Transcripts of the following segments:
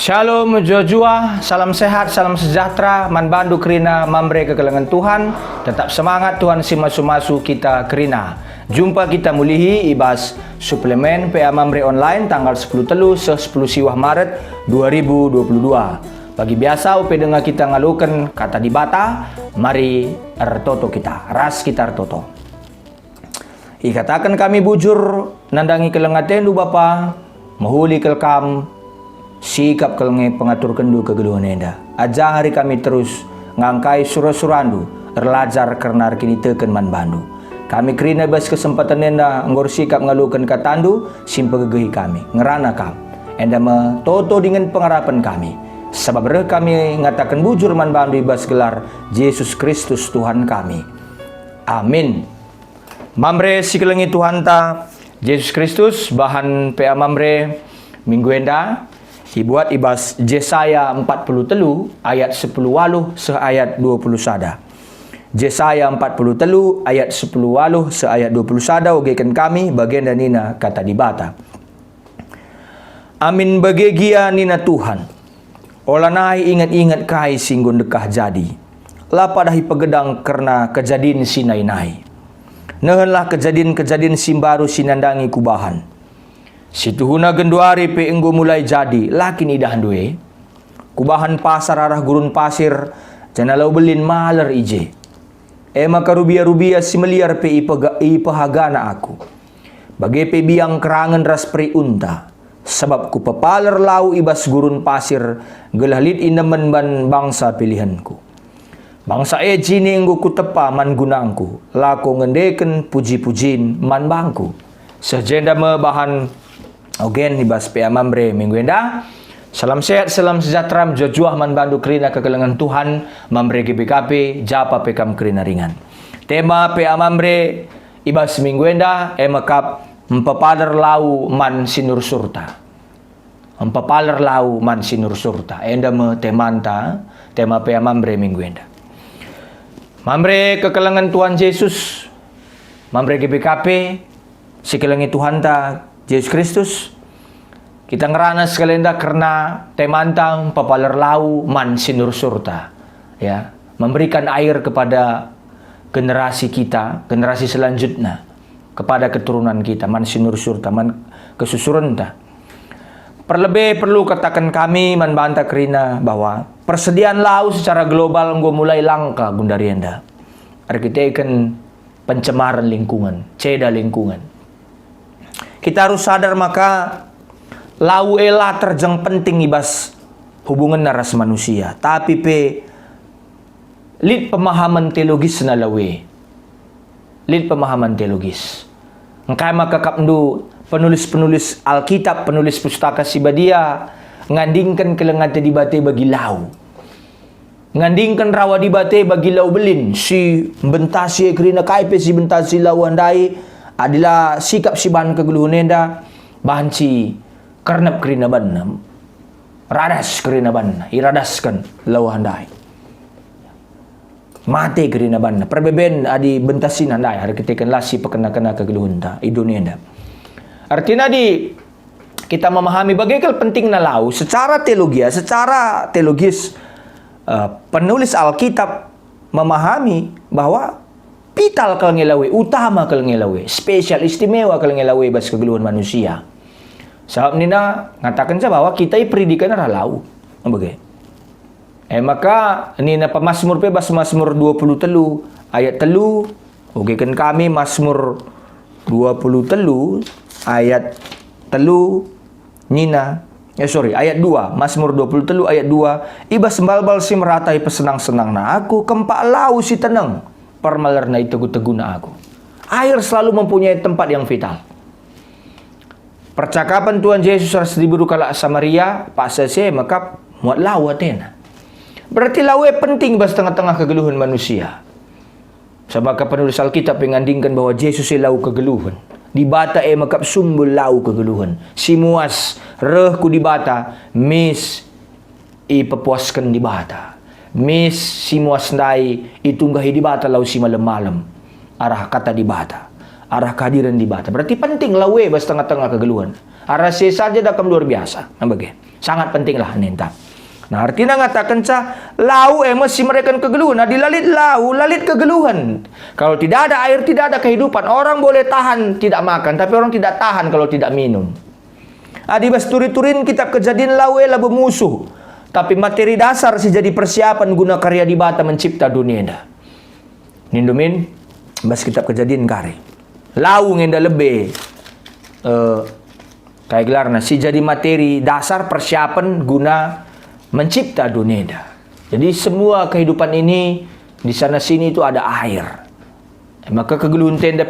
Shalom Jojua, salam sehat, salam sejahtera, man bandu kerina mambre kekelengan Tuhan. Tetap semangat Tuhan si masu-masu kita kerina. Jumpa kita mulihi ibas suplemen PA Mambre online tanggal 10 telu se 10 siwah Maret 2022. Bagi biasa upe dengar kita ngalukan kata di bata, mari ertoto kita, ras kita ertoto. Ikatakan kami bujur nandangi kelengatendu Bapa, mahuli kelkam sikap kelenge pengatur kendu kegeluhan enda. Aja hari kami terus ngangkai surah-surandu erlajar karena kini teken man bandu. Kami kerina bas kesempatan enda ngor sikap ngalukan katandu simpegegehi kami ngerana kam enda toto dengan pengharapan kami. Sebab kami ngatakan bujur man bandu ibas gelar Yesus Kristus Tuhan kami. Amin. Mamre sikelengi Tuhan ta Yesus Kristus bahan PA Mamre minggu enda dibuat ibas Yesaya 43 ayat 10 waluh se ayat 20 sada. Yesaya 43 ayat 10 waluh se ayat 20 sada ogekan kami bagian dan nina kata dibata. Amin bagegia nina Tuhan. Olanai ingat-ingat kai singgun dekah jadi. Lapadahi pegedang karena kejadian sinai-nai. Nehenlah kejadian-kejadian simbaru sinandangi kubahan. Situhuna genduari pe enggo mulai jadi lakin idahan due kubahan pasar arah gurun pasir janalau belin maler ije maka rubia-rubia si meliar pe ipahagana aku bagai pe biang kerangan ras peri unta sebab ku pepaler lau ibas gurun pasir gelalit inemen ban bangsa pilihanku bangsa jini enggo ku tepa man gunangku lako ngendeken puji-pujin man bangku sejenda me bahan Ogen ibas PA Mambre minggu enda. Salam sehat, salam sejahtera, jojuah man bandu kerina kegelengan Tuhan, Mambre GBKP, japa pekam kerina ringan. Tema PA Mambre ibas minggu enda, emakap mempapaler lau man sinur surta. Mempapaler lau man sinur surta. Enda me temanta, tema PA Mambre minggu enda. Mambre kegelengan Tuhan Yesus, Mambre GBKP, sikelengi Tuhan ta Yesus Kristus, kita ngerana sekalenda karena temantang papaler lau man sinur surta, ya, memberikan air kepada generasi kita, generasi selanjutnya, kepada keturunan kita, man sinur surta, man kesusurenta. Perlebih perlu katakan kami man banta kerina bahwa persediaan lau secara global nggo mulai langka gundarienda. Arkiteken pencemaran lingkungan, ceda lingkungan. Kita harus sadar maka lau ela terjang penting ibas hubungan naras manusia. Tapi pe lid pemahaman teologis na lawe. Lid pemahaman teologis. Engkai maka kapndu penulis-penulis Alkitab, penulis pustaka Sibadia ngandingkan kelengate dibate bagi lau. Ngandingkan rawa dibate bagi lau belin. Si bentasi kerina kaipe si bentasi lau andai adalah sikap si bahan kegeluhan enda bahan si karnap kerina banna radas kerina banna iradaskan lau handai mate kerina banna perbeben adi bentasin handai hari ketekan lasi pekena-kena kegeluhan ta idunia enda artinya di kita memahami bagaimana pentingnya lau secara teologis penulis Alkitab memahami bahwa vital kalau ngelawe, utama kalau ngelawe, spesial istimewa kalau ngelawe bas kegeluhan manusia. Sebab nina ngatakan saya bahwa kita pendidikan lau, bagai. Maka nina pemazmur pe bas Mazmur 20 telu ayat telu, oke kan kami Mazmur 20 telu ayat telu nina. Ayat 2, Mazmur 20 telu ayat 2, ibas sembal-bal si meratai pesenang-senang na aku kempak lau si tenang. Permalerna itu teguna aku. Air selalu mempunyai tempat yang vital. Percakapan Tuhan Yesus harus diburu kala Samaria, pak sese maka muat lau atena. Berarti lau penting bas tengah-tengah kegeluhan manusia. Sebab penulis Alkitab mengandingkan bahwa Yesus lau kegeluhan. Di bata makap sumbul lau kegeluhan. Si muas rehku di bata, mis pepuaskan di bata. Mis si muasndai itunggahi di bata lau si malam-malam arah kata di bata arah kehadiran di bata berarti penting lawe bas tengah-tengah kegeluhan Arase saja dakam luar biasa. Nah, bagian. Sangat penting lah ninta. Nah, artinya ngatakan cah lau mesti mereka kegeluhan. Nah, dilalit lau, lalit kegeluhan. Kalau tidak ada air, tidak ada kehidupan. Orang boleh tahan tidak makan, tapi orang tidak tahan kalau tidak minum. Adibas turi-turin kitab Kejadian lau labu musuh. Tapi materi dasar sih jadi persiapan guna karya di bata mencipta dunia dah. Nindumin bas kitab Kejadian kari. Lau ngenda lebih kayak gelarna si jadi materi dasar persiapan guna mencipta dunia dah. Jadi semua kehidupan ini di sana sini itu ada air. Maka kegeluhan tenda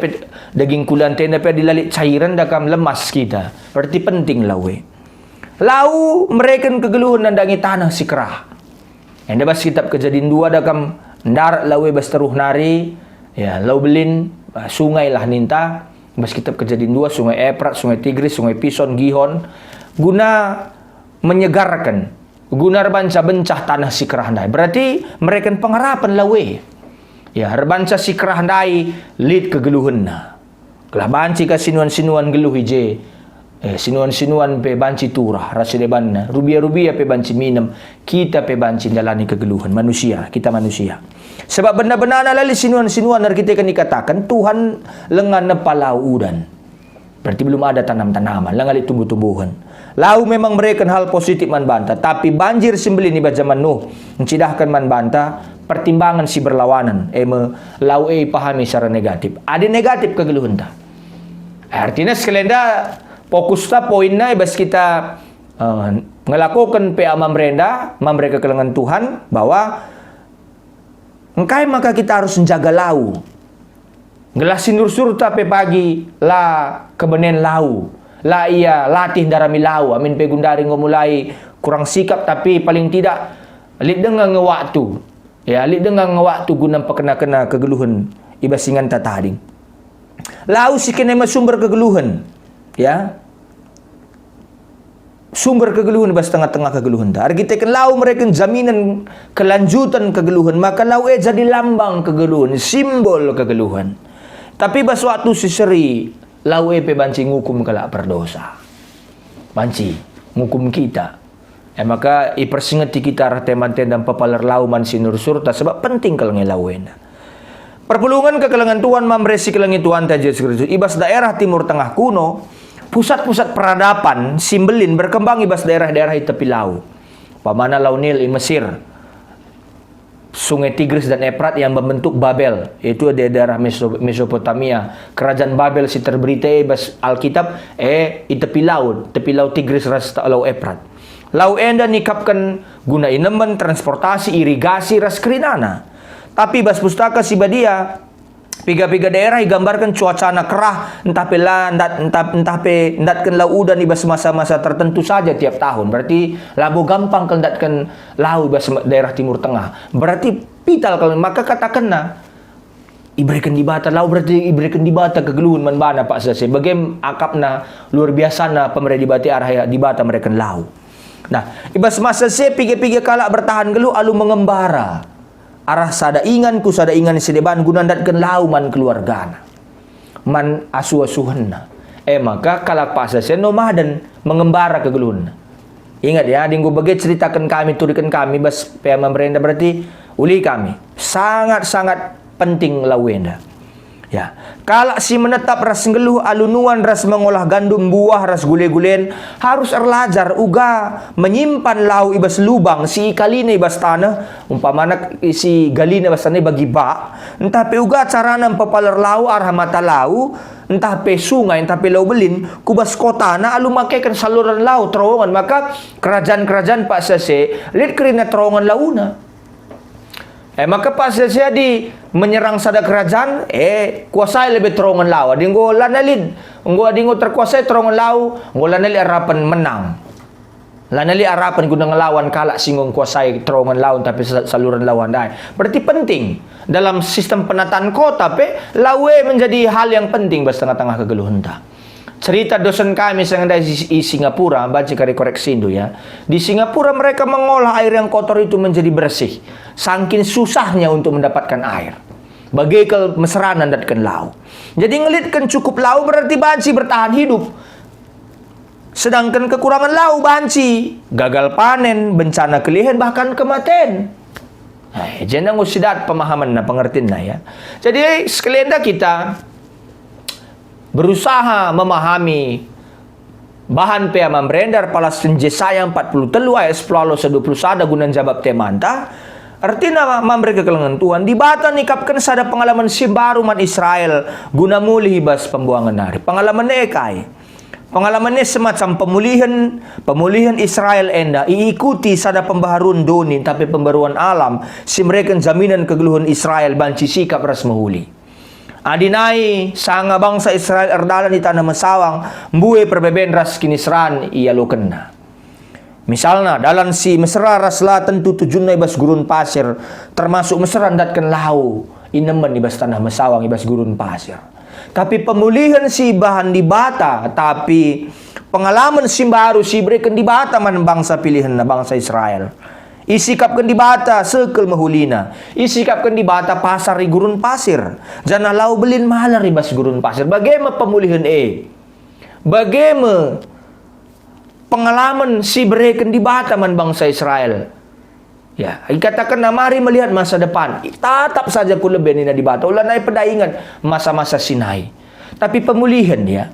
daging kulan tenda dilalit cairan dakam lemas kita. Berarti penting lawe. Lau mereka kegeluhan nandangi tanah si kerah. Enda bas kitab Kejadian 2 dakam ndarat lawe bas teruh nari ya lau belin sungai lah ninta. Bas kitab Kejadian 2 sungai Efrat, sungai Tigris, sungai Pison, Gihon guna menyegarkan guna rebanca bencah tanah si kerah ndai. Berarti mereka pengharapan lawe. Ya, rebanca si kerah ndai lid kegeluhan na. Kelah banci ka sinuan-sinuan geluh je. Sinuan-sinuan pe banci turah rasa deban na. Rubia-rubia pe banci minum. Kita pe banci dalani kegeluhan manusia, kita manusia. Sebab benda-benda lali sinuan-sinuan kita kan dikatakan Tuhan lengan nepalau udan. Berarti belum ada tanam-tanaman, lengali tumbuh-tumbuhan. Lau memang mereka hal positif man banta, tapi banjir sembelih ni zaman Nuh mencidahkan man banta pertimbangan si berlawanan. Lau pahami secara negatif. Ada negatif kegeluhan ta. Artinya sekalian fokus ta poinnya bas kita ngelakukan PA mereka kelengan Tuhan bahwa engkai maka kita harus menjaga lau. Ngelasin surta pe pagi la kebenen lau. La iya latih darami lau. Amin pe gundari ngomulai kurang sikap tapi paling tidak lit dengan ngewaktu. Ya, lit dengan ngewaktu guna pekena-kena kegeluhan ibasingan tatading. Lau si kena sumber kegeluhan. Ya. Sumber kegeluhan bas tengah-tengah kegeluhan ta. Kita kan lau mereka jaminan kelanjutan kegeluhan, maka lau jadi lambang kegeluhan, simbol kegeluhan. Tapi bas waktu siseri lau pe banci ngukum kelak berdosa. Banci ngukum kita. Maka ipersingeti kita teman-teman dan pepalar lau man sinur surta sebab penting kalau ngelauena. Perpulungan kekelengan Tuhan mamresi kelengi Tuhan ta Yesus Kristus. Ibas daerah Timur Tengah kuno, pusat-pusat peradaban simbelin berkembang ibas daerah-daerah tepi lau. Pamana lau Nil di Mesir. Sungai Tigris dan Efrat yang membentuk Babel. Itu di daerah Mesopotamia. Kerajaan Babel si terberita bas Alkitab di tepi laut Tigris ras lau Efrat. Lau enda nikapkan guna inemen transportasi irigasi ras kerinana. Tapi bas pustaka si badia piga-piga daerah digambarkan cuacana kerah entah pe ndatkan lau udan ibas masa-masa tertentu saja tiap tahun. Berarti labo gampang kendatkan lau ibas daerah Timur Tengah. Berarti pital kalau maka katakanna iberikan di bata lau berarti iberikan di bata kegeluhan man bana Pak Sase. Bagaimana akapna luar biasa na pemerintah di bata arah di bata mereka lau. Nah, ibas masa se piga-piga kalak bertahan geluh alu mengembara. Arah sada ingan sedeban guna datkan lau man keluargana. Man asuh-asuhanna. Maka kalak pasa se nomaden mengembara ke gelun. Ingat ya, dinggu bagai ceritakan kami, turikan kami bas PM merenda berarti uli kami. Sangat-sangat penting lawenda. Ya, kalak si menetap ras ngeluh alunuan ras mengolah gandum buah ras gule-gulen harus erlajar uga menyimpan lau ibas lubang si kaline ibas tanah umpamana si galine ibas tanah bagi bak entah pe uga carana pepaler lau arah mata lau entah pe sungai entah pe lau belin kubas kota na alu makaikan saluran lau terowongan maka kerajaan-kerajaan Pak Sase lihat kerina terowongan launa. Maka pas jadi menyerang sada kerajaan, kuasai lebih terowongan lau. Adinggo lanalid, adinggo terkuasai terowongan lau, lanali harapan menang. Lanali harapan guna ngelawan kalak singgung kuasai terowongan lau tapi saluran lawan dai. Berarti penting dalam sistem penataan kota lawe menjadi hal yang penting bas tengah-tengah kegeluhan ta. Cerita dosen kami yang ada di Singapura, baca kari koreksi itu ya. Di Singapura mereka mengolah air yang kotor itu menjadi bersih. Saking susahnya untuk mendapatkan air. Bagaikan mesranan datkan lau. Jadi ngelitkan cukup lau berarti banci bertahan hidup. Sedangkan kekurangan lau banci, gagal panen, bencana kelihan, bahkan kematian. Jangan ngusidat pemahaman na pengertian na ya. Jadi sekalian dah kita berusaha memahami bahan pea memberendar palas Yesaya 43 ayat 10 21 gunan jawab temanta. Artinya memberi kekelengan Tuhan di bata nikapkan sada pengalaman si baru man Israel guna muli hibas pembuangan hari. Pengalaman nekai. Pengalamannya semacam pemulihan Israel enda iikuti sada pembaharuan doni tapi pembaruan alam si mereka jaminan kegeluhan Israel banci sikap ras mahuli. Adinai sanga bangsa Israel erdalan di tanah mesawang mbue perbeben ras kinisran iya lo kena. Misalnya dalam si Mesra ras selatan tu tujun ibas gurun pasir termasuk Mesra datkan lau inemen ibas tanah mesawang ibas gurun pasir. Tapi pemulihan si bahan di bata, tapi pengalaman si baru si berikan di bata man bangsa pilihan na bangsa Israel. Isikapkan di bata sekel mahulina. Isikapkan di bata pasar di gurun pasir. Jangan lau belin mahal ribas gurun pasir. Bagaimana pemulihan Bagaimana pengalaman si berikan di bata man bangsa Israel. Ya, katakan mari melihat masa depan. Tatap saja ku lebih ni di bata. Ulah naik pedaingan masa-masa Sinai. Tapi pemulihan ya,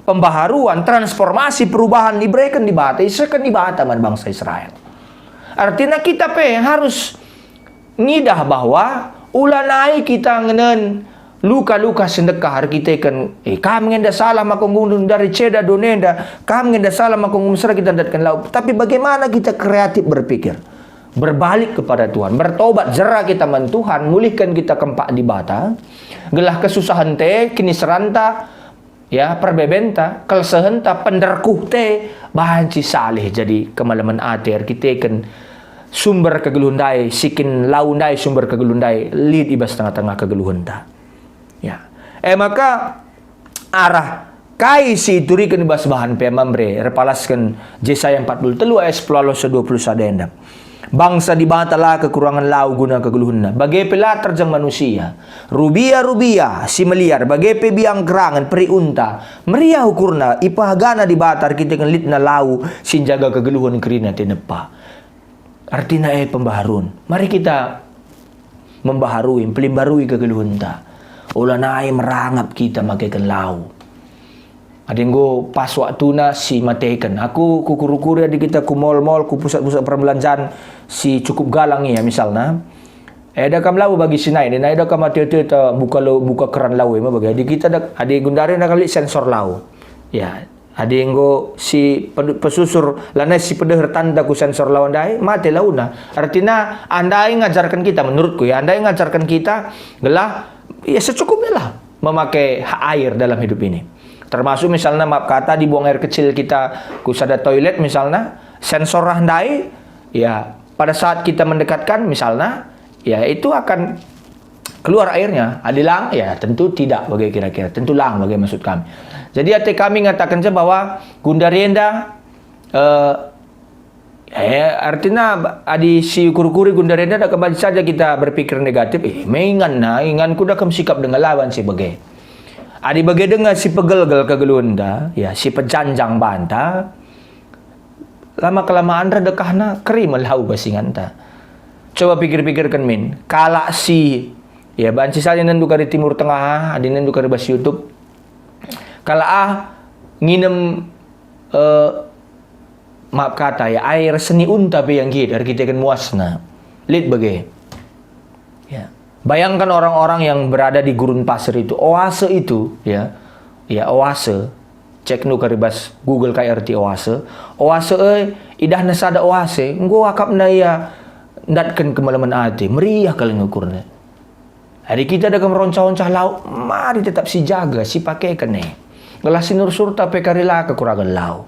pembaharuan, transformasi, perubahan diberikan di bata. Isakan di bata man bangsa Israel. Artinya kita harus ngidah bahwa ulah naik kita ngenen luka-luka sedekah kita kan kami ngenda salah makunggung dari ceda donenda kami ngenda salah makunggung serah kita datkan laut. Tapi bagaimana kita kreatif berpikir? Berbalik kepada Tuhan, bertobat, jerah kita man Tuhan, mulihkan kita kempak di bata, gelah kesusahan te, kini seranta, ya perbebenta, kelsehenta, penderkuh te, bahan salih jadi kemalaman atir, kita kan sumber kegeluhundai, sikin laundai sumber kegeluhundai, lid ibas tengah-tengah kegeluhunda. Ya, maka arah kai si turikan ibas bahan pe mambre, repalaskan Yesaya 43 ayat 10 21 endam. Bangsa di bata lah kekurangan lau guna kegeluhunna. Bagai pelatar jang manusia. Rubia si meliar. Bagai pebiang kerangan peri unta. Meriah ukurna. Ipahagana di batar kita kan litna lau. Sinjaga kegeluhan kerina tinepa. Artinya pembaharun. Mari kita membaharui, pelimbarui kegeluhan ta. Ulah naik merangap kita makaikan lau. Ada yang pas waktu na si matekan. Aku kukuru-kuru di kita ku mall-mall, ku pusat-pusat perbelanjaan si cukup galang ya misalnya. Ada kam lau bagi sinai. Dan ada kam hati-hati buka keran lau ya bagi. Di kita ada gundari nak kali sensor lau. Ya, ada yang si pesusur lana si pedehar tanda ku sensor lau andai mati lau na. Artinya andai ngajarkan kita menurutku ya, andai ngajarkan kita gelah ya secukupnya lah memakai air dalam hidup ini. Termasuk misalnya maaf kata di buang air kecil kita kusada toilet misalnya sensor handai ya pada saat kita mendekatkan misalnya ya itu akan keluar airnya adilang ya tentu tidak bagi kira-kira tentu lang bagi maksud kami. Jadi hati kami mengatakan saja bahwa gundarienda artinya adi si ukur-ukuri gundarienda dah kembali saja kita berpikir negatif ingan kuda kam sikap dengan lawan si bagai. Adi bagai dengar si pegel-gel kegelunda, ya si pejanjang banta, lama kelamaan redekahna keri melau basingan ta. Coba pikir-pikirkan min, kala si ya banci saja nendu kari Timur Tengah, adi nendu kari bas YouTube, kala nginem maaf kata ya air seni unta be yang gitu, kita kan muasna, lid bagai, ya. Bayangkan orang-orang yang berada di gurun pasir itu, oase itu, ya oase. Cek nu karibas Google KRT oase. Oase idah nasada oase, engko akapna ya ndatkeun kemalaman ati, meriah kali ngukurna. Hari kita ada meroncah-oncah laut, mari tetap si jaga, si pakai kene. Gelah sinur surta pekarila kekurangan laut.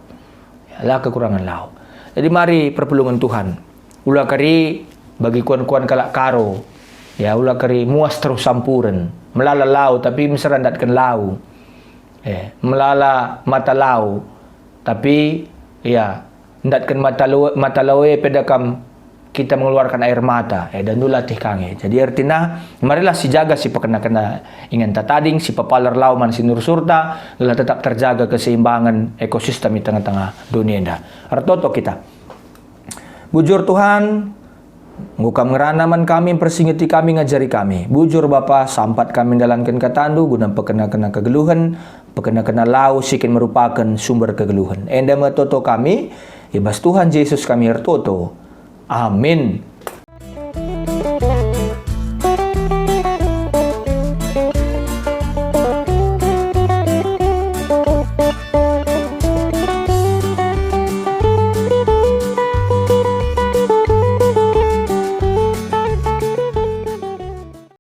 Ya, lah kekurangan laut. Jadi mari perpelungan Tuhan. Ulah kari bagi kuan-kuan kalak karo. Ya ulah kari muas terus sampuran melala lau tapi meserandatkan lau melala mata lau tapi ya ndatkan mata lau pedakam kita mengeluarkan air mata, dan nulatih kange. Jadi artinya, marilah si jaga si pakena-kena ingin tatading, si papalar lauman si nur surta, adalah tetap terjaga keseimbangan ekosistem di tengah-tengah dunia indah. Artoto kita. Bujur Tuhan, ngukam ngeranaman kami, persingiti kami, ngajari kami. Bujur Bapa, sampat kami dalankan katandu, guna pekena-kena kegeluhan, pekena-kena lau, sikin merupakan sumber kegeluhan. Enda metoto kami, ibas Tuhan Yesus kami artoto. Amin.